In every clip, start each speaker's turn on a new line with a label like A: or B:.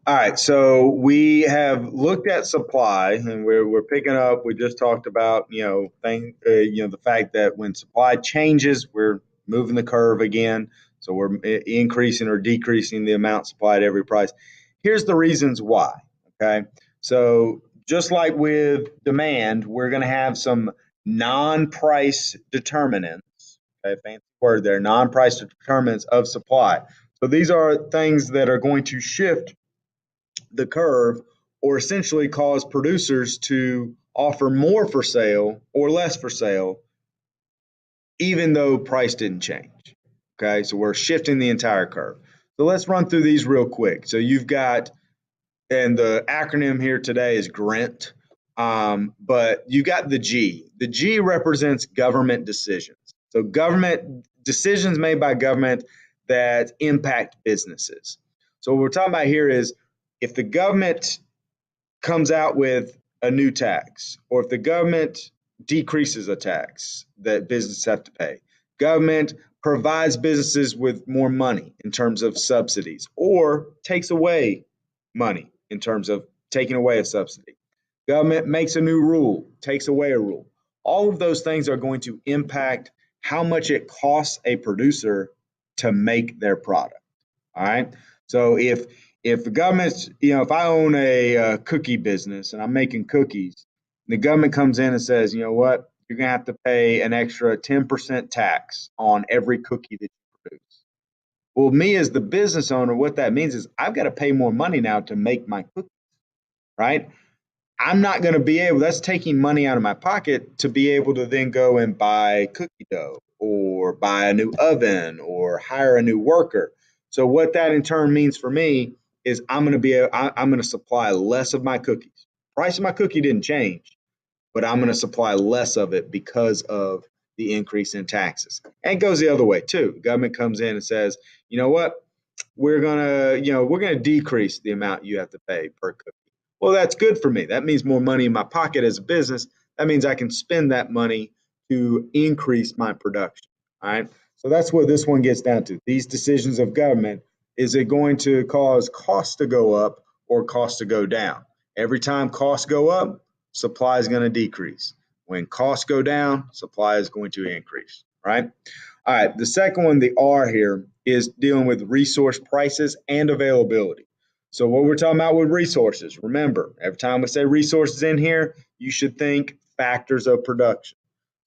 A: All right, so we have looked at supply, and we're picking up. We just talked about the fact that when supply changes, we're moving the curve again. So we're increasing or decreasing the amount supplied at every price. Here's the reasons why. Okay, so just like with demand, we're going to have some non-price determinants. Okay, fancy word there, non-price determinants of supply. So these are things that are going to shift the curve or essentially cause producers to offer more for sale or less for sale, even though price didn't change. Okay, so we're shifting the entire curve. So let's run through these real quick. So you've got, and the acronym here today is GRINT, but you got the G. The G represents government decisions. So government decisions made by government that impact businesses. So what we're talking about here is if the government comes out with a new tax, or if the government decreases a tax that businesses have to pay, government provides businesses with more money in terms of subsidies, or takes away money in terms of taking away a subsidy. Government makes a new rule, takes away a rule. All of those things are going to impact how much it costs a producer to make their product. All right. So if the government's, if I own a cookie business and I'm making cookies, the government comes in and says, you know what, you're gonna have to pay an extra 10% tax on every cookie that you produce. Well, me as the business owner, what that means is I've got to pay more money now to make my cookies, right? I'm not going to be able, that's taking money out of my pocket to be able to then go and buy cookie dough or buy a new oven or hire a new worker. So what that in turn means for me is I'm going to supply less of my cookies. Price of my cookie didn't change, but I'm going to supply less of it because of the increase in taxes. And it goes the other way too. The government comes in and says, you know what, we're gonna decrease the amount you have to pay per cookie. Well, that's good for me. That means more money in my pocket as a business. That means I can spend that money to increase my production. All right. So that's what this one gets down to. These decisions of government, is it going to cause costs to go up or costs to go down? Every time costs go up, supply is going to decrease. When costs go down, supply is going to increase, right? All right, the second one, the R here, is dealing with resource prices and availability. So what we're talking about with resources, remember, every time we say resources in here, you should think factors of production.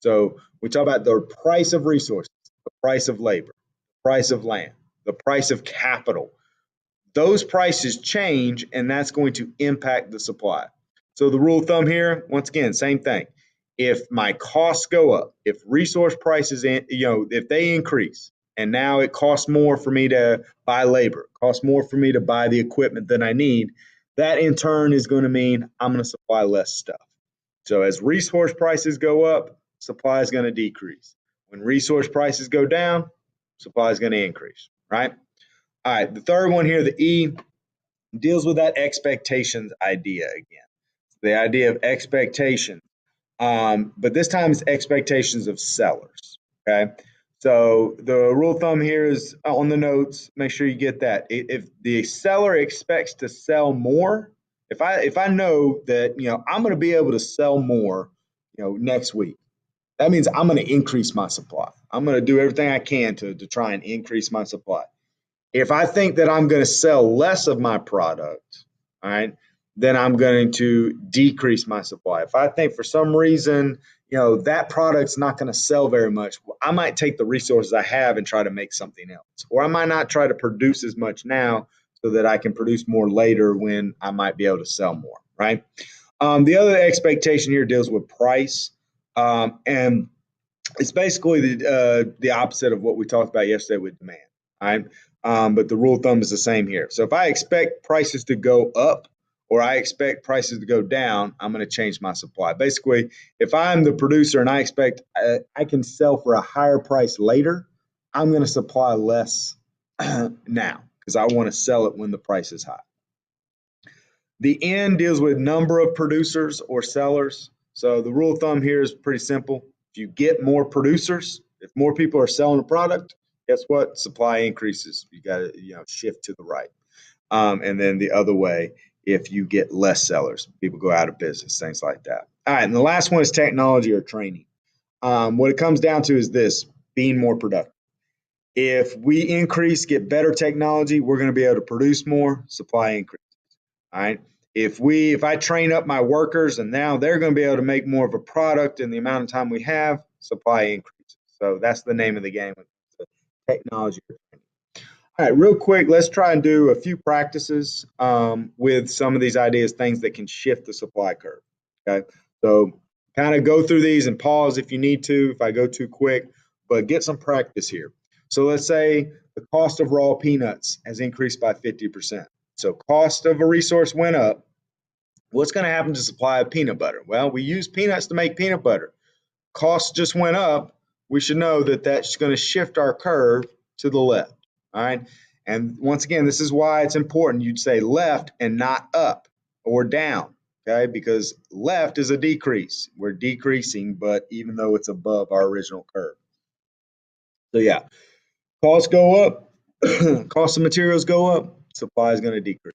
A: So we talk about the price of resources, the price of labor, the price of land, the price of capital. Those prices change, and that's going to impact the supply. So the rule of thumb here, once again, same thing. If my costs go up, if resource prices, if they increase, and now it costs more for me to buy labor, costs more for me to buy the equipment that I need, that in turn is going to mean I'm going to supply less stuff. So as resource prices go up, supply is going to decrease. When resource prices go down, supply is going to increase, right? All right, the third one here, the E, deals with that expectations idea again. The idea of expectation, but this time it's expectations of sellers. Okay, so the rule of thumb here is on the notes. Make sure you get that. If the seller expects to sell more, if I know that I'm going to be able to sell more, next week, that means I'm going to increase my supply. I'm going to do everything I can to try and increase my supply. If I think that I'm going to sell less of my product, all right, then I'm going to decrease my supply. If I think for some reason, that product's not going to sell very much, I might take the resources I have and try to make something else. Or I might not try to produce as much now so that I can produce more later when I might be able to sell more, right? The other expectation here deals with price. And it's basically the opposite of what we talked about yesterday with demand. All right. But the rule of thumb is the same here. So if I expect prices to go up or I expect prices to go down, I'm going to change my supply. Basically, if I'm the producer and I expect I can sell for a higher price later, I'm going to supply less now because I want to sell it when the price is high. The N deals with number of producers or sellers. So the rule of thumb here is pretty simple. If you get more producers, if more people are selling a product, guess what? Supply increases. You got to shift to the right. And then the other way, if you get less sellers, people go out of business, things like that. All right, and the last one is technology or training. What it comes down to is this: being more productive. If we get better technology, we're going to be able to produce more, supply increase. All right. If I train up my workers and now they're going to be able to make more of a product in the amount of time we have, supply increases. So that's the name of the game with technology. All right, real quick, let's try and do a few practices with some of these ideas, things that can shift the supply curve. Okay, so kind of go through these and pause if you need to, if I go too quick, but get some practice here. So let's say the cost of raw peanuts has increased by 50%. So cost of a resource went up. What's going to happen to supply of peanut butter? Well, we use peanuts to make peanut butter. Costs just went up. We should know that that's going to shift our curve to the left. All right. And once again, this is why it's important you'd say left and not up or down. Okay. Because left is a decrease. We're decreasing, but even though it's above our original curve. So, yeah, costs go up, cost of materials go up, supply is going to decrease.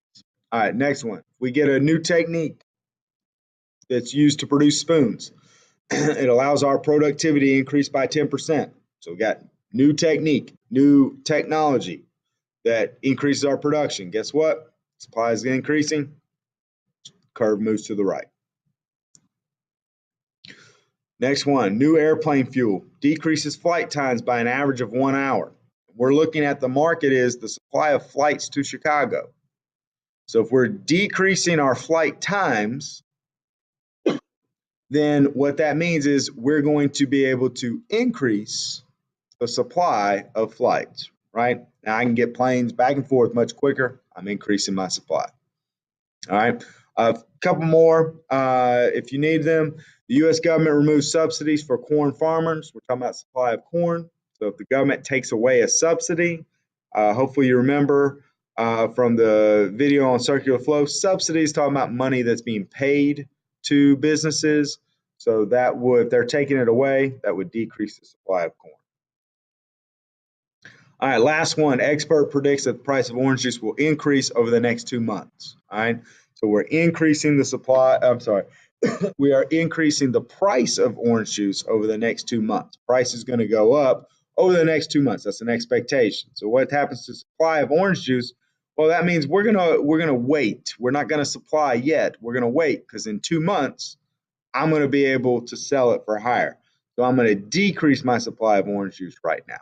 A: All right. Next one. We get a new technique that's used to produce spoons. It allows our productivity increase by 10%. So we got new technique, new technology that increases our production. Guess what? Supply is increasing, curve moves to the right. Next one, new airplane fuel decreases flight times by an average of 1 hour. We're looking at the market is the supply of flights to Chicago. So if we're decreasing our flight times, then what that means is we're going to be able to increase the supply of flights, right? Now I can get planes back and forth much quicker. I'm increasing my supply. All right. A couple more if you need them. The U.S. government removes subsidies for corn farmers. We're talking about supply of corn. So if the government takes away a subsidy, hopefully you remember from the video on circular flow, subsidies talking about money that's being paid to businesses. So that would, if they're taking it away, that would decrease the supply of corn. All right, last one. Expert predicts that the price of orange juice will increase over the next 2 months. All right, so we're increasing the supply. I'm sorry, we are increasing the price of orange juice over the next 2 months. Price is going to go up over the next 2 months. That's an expectation. So what happens to supply of orange juice? Well, that means we're gonna wait. We're not gonna supply yet. We're gonna wait because in 2 months, I'm gonna be able to sell it for higher. So I'm gonna decrease my supply of orange juice right now.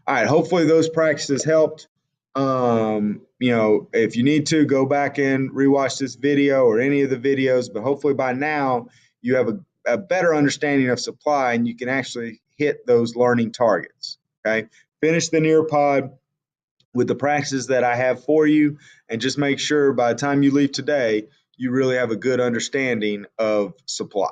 A: All right, hopefully those practices helped. If you need to, go back and rewatch this video or any of the videos, but hopefully by now you have a better understanding of supply and you can actually hit those learning targets, okay? Finish the Nearpod with the practices that I have for you, and just make sure by the time you leave today, you really have a good understanding of supply.